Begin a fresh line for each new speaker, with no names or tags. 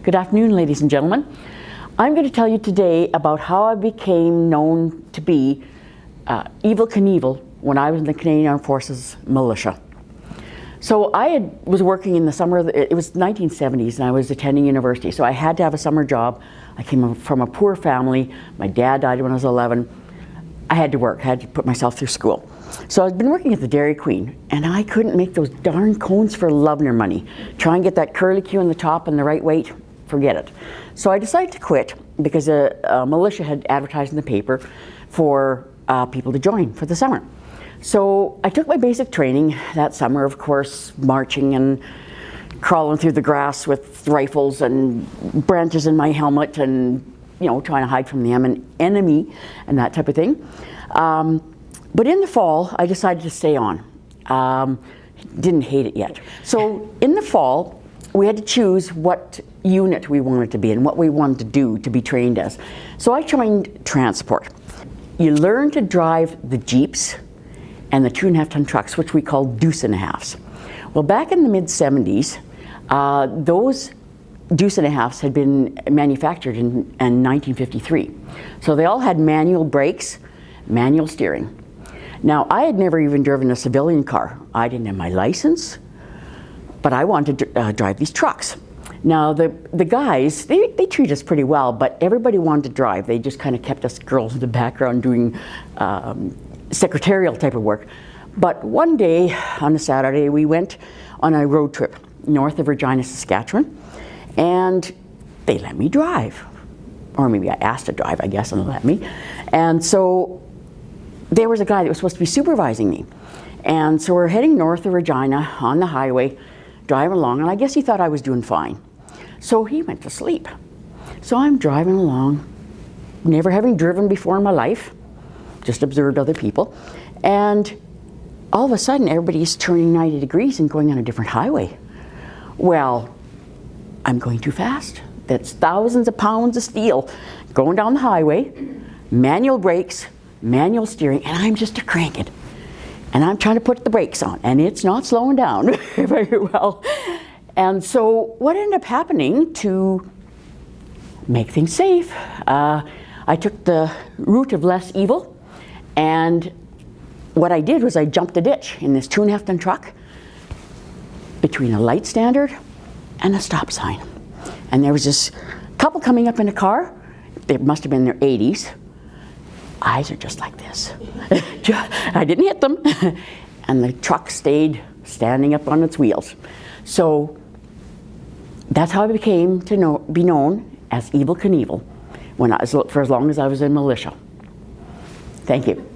Good afternoon, ladies and gentlemen. I'm going to tell you today about how I became known to be Evel Knievel when I was in the Canadian Armed Forces Militia. So was working in the summer, it was 1970s, and I was attending university, so I had to have a summer job. I came from a poor family. My dad died when I was 11. I had to work, I had to put myself through school. So I've been working at the Dairy Queen, and I couldn't make those darn cones for love nor money. Try and get that curlicue on the top and the right weight, forget it. So I decided to quit because a militia had advertised in the paper for people to join for the summer. So I took my basic training that summer, of course, marching and crawling through the grass with rifles and branches in my helmet and, you know, trying to hide from the enemy and that type of thing. But in the fall, I decided to stay on. Didn't hate it yet. So in the fall, we had to choose what unit we wanted to be and what we wanted to do to be trained as. So I joined transport. You learn to drive the Jeeps and the 2.5 ton trucks, which we call deuce and a halves. Well, back in the mid-70s, those deuce and a halves had been manufactured in 1953. So they all had manual brakes, manual steering. Now, I had never even driven a civilian car. I didn't have my license, but I wanted to drive these trucks. Now, the guys, they treat us pretty well, but everybody wanted to drive. They just kind of kept us girls in the background doing secretarial type of work. But one day, on a Saturday, we went on a road trip north of Regina, Saskatchewan, and they let me drive. Or maybe I asked to drive, I guess, and they let me. And so there was a guy that was supposed to be supervising me. And so we're heading north of Regina on the highway, driving along, and I guess he thought I was doing fine. So he went to sleep. So I'm driving along, never having driven before in my life, just observed other people, and all of a sudden everybody's turning 90 degrees and going on a different highway. Well, I'm going too fast. That's thousands of pounds of steel going down the highway, manual brakes, manual steering, and I'm just a cranking. And I'm trying to put the brakes on, and it's not slowing down very well. And so what ended up happening to make things safe, I took the route of less evil, and what I did was I jumped a ditch in this 2.5 ton truck between a light standard and a stop sign. And there was this couple coming up in a car. They must have been in their 80s. Eyes are just like this. I didn't hit them. And the truck stayed standing up on its wheels. So that's how I became to be known as Evel Knievel for as long as I was in militia. Thank you.